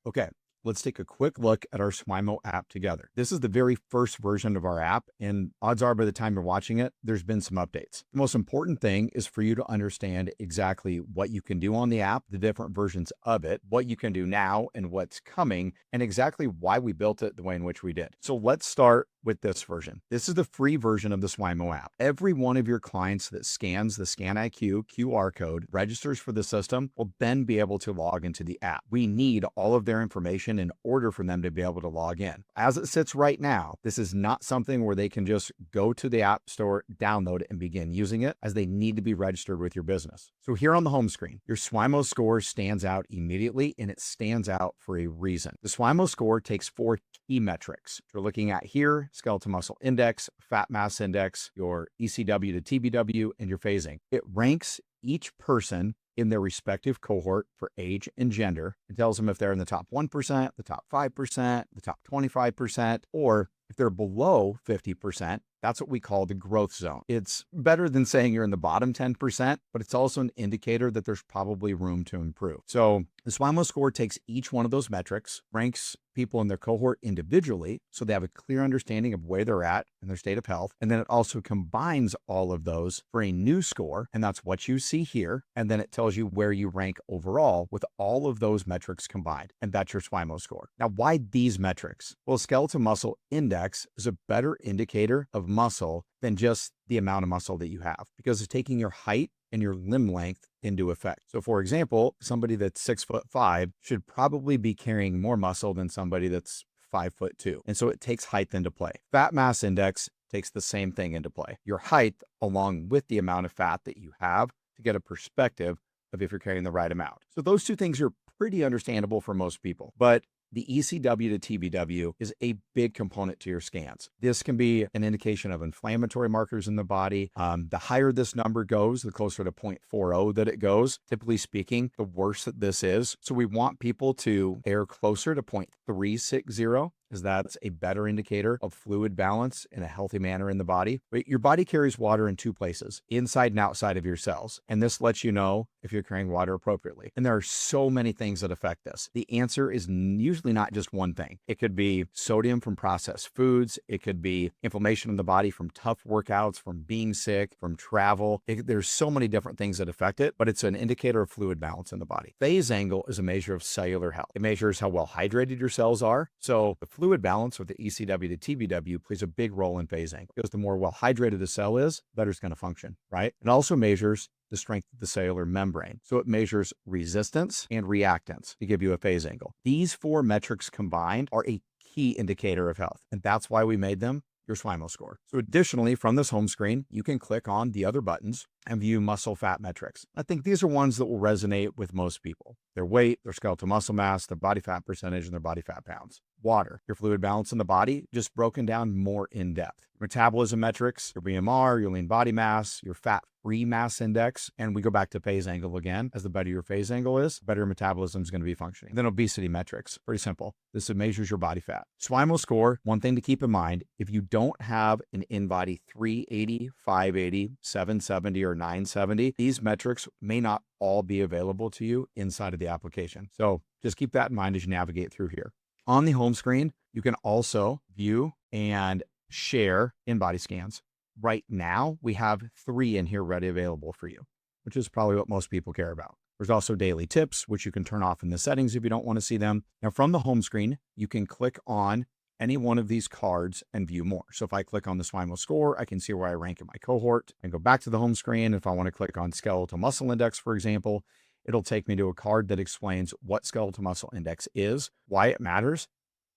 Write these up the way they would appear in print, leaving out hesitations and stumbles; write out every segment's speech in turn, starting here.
Okay, let's take a quick look at our SWYMO app together. This is the very first version of our app, and odds are by the time you're watching it, there's been some updates. The most important thing is for you to understand exactly what you can do on the app, the different versions of it, what you can do now and what's coming, and exactly why we built it the way in which we did. So let's start with this version. This is the free version of the SWYMO app. Every one of your clients that scans the ScanIQ QR code, registers for the system, will then be able to log into the app. We need all of their information in order for them to be able to log in. As it sits right now, this is not something where they can just go to the app store, download it, and begin using it, as they need to be registered with your business. So here on the home screen, your SWYMO score stands out immediately, and it stands out for a reason. The SWYMO score takes 4 key metrics. We're looking at here: skeletal muscle index, fat mass index, your ECW to TBW, and your phasing. It ranks each person in their respective cohort for age and gender. It tells them if they're in the top 1%, the top 5%, the top 25%, or if they're below 50%, that's what we call the growth zone. It's better than saying you're in the bottom 10%, but it's also an indicator that there's probably room to improve. So the SWYMO score takes each one of those metrics, ranks people in their cohort individually, so they have a clear understanding of where they're at in their state of health. And then it also combines all of those for a new score, and that's what you see here. And then it tells you where you rank overall with all of those metrics combined. And that's your SWYMO score. Now, why these metrics? Well, skeletal muscle index is a better indicator of muscle than just the amount of muscle that you have, because it's taking your height and your limb length into effect. So for example, somebody that's 6'5" should probably be carrying more muscle than somebody that's 5'2". And so it takes height into play. Fat mass index takes the same thing into play. Your height along with the amount of fat that you have to get a perspective of if you're carrying the right amount. So those two things are pretty understandable for most people, but the ECW to TBW is a big component to your scans. This can be an indication of inflammatory markers in the body. The higher this number goes, the closer to 0.40 that it goes. Typically speaking, the worse that this is. So we want people to err closer to 0.360, as that's a better indicator of fluid balance in a healthy manner in the body. But your body carries water in 2 places, inside and outside of your cells. And this lets you know if you're carrying water appropriately. And there are so many things that affect this. The answer is usually not just one thing. It could be sodium from processed foods. It could be inflammation in the body from tough workouts, from being sick, from travel. There's so many different things that affect it, but it's an indicator of fluid balance in the body. Phase angle is a measure of cellular health. It measures how well hydrated your cells are. So the fluid balance with the ECW to TBW plays a big role in phase angle, because the more well hydrated a cell is, better it's going to function, right? It also measures the strength of the cellular membrane. So it measures resistance and reactance to give you a phase angle. These 4 metrics combined are a key indicator of health, and that's why we made them your SWYMO score. So additionally, from this home screen, you can click on the other buttons and view muscle fat metrics. I think these are ones that will resonate with most people: their weight, their skeletal muscle mass, their body fat percentage, and their body fat pounds. Water, your fluid balance in the body, just broken down more in depth. Metabolism metrics, your BMR, your lean body mass, your fat-free mass index, and we go back to phase angle again. As the better your phase angle is, the better your metabolism is going to be functioning. Then obesity metrics, pretty simple. This measures your body fat. SWYMO score, one thing to keep in mind: if you don't have an in-body 380, 580, 770, or 970, these metrics may not all be available to you inside of the application. So just keep that in mind as you navigate through here. On the home screen, you can also view and share in-body scans. Right now, we have 3 in here ready available for you, which is probably what most people care about. There's also daily tips, which you can turn off in the settings if you don't want to see them. Now, from the home screen, you can click on any one of these cards and view more. So if I click on the SWYMO score, I can see where I rank in my cohort and go back to the home screen. If I want to click on skeletal muscle index, for example, it'll take me to a card that explains what skeletal muscle index is, why it matters,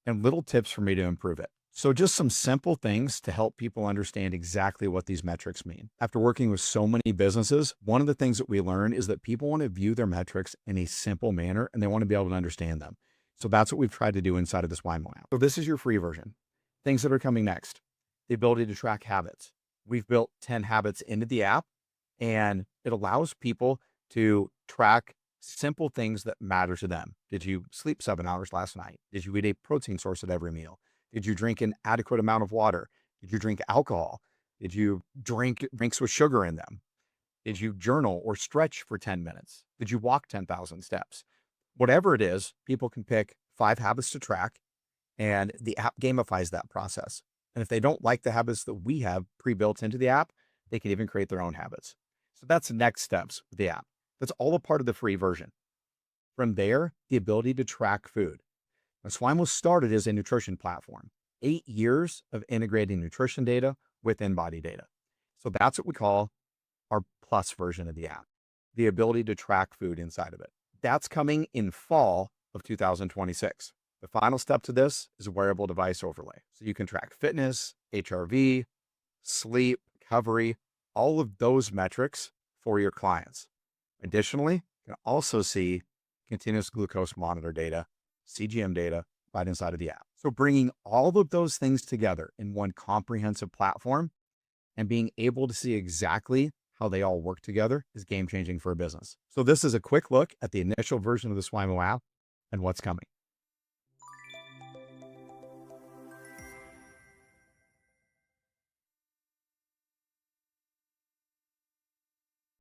and little tips for me to improve it. So just some simple things to help people understand exactly what these metrics mean. After working with so many businesses, one of the things that we learn is that people want to view their metrics in a simple manner, and they want to be able to understand them. So that's what we've tried to do inside of the SWYMO app. So this is your free version. Things that are coming next: the ability to track habits. We've built 10 habits into the app, and it allows people to track simple things that matter to them. Did you sleep 7 hours last night? Did you eat a protein source at every meal? Did you drink an adequate amount of water? Did you drink alcohol? Did you drink drinks with sugar in them? Did you journal or stretch for 10 minutes? Did you walk 10,000 steps? Whatever it is, people can pick 5 habits to track, and the app gamifies that process. And if they don't like the habits that we have pre-built into the app, they can even create their own habits. So that's the next steps with the app. That's all a part of the free version. From there, the ability to track food. Now, SWYMO started as a nutrition platform, 8 years of integrating nutrition data with in-body data. So that's what we call our plus version of the app, the ability to track food inside of it. That's coming in fall of 2026. The final step to this is a wearable device overlay. So you can track fitness, HRV, sleep, recovery, all of those metrics for your clients. Additionally, you can also see continuous glucose monitor data, CGM data right inside of the app. So bringing all of those things together in one comprehensive platform and being able to see exactly how they all work together is game changing for a business. So this is a quick look at the initial version of the SWYMO app and what's coming.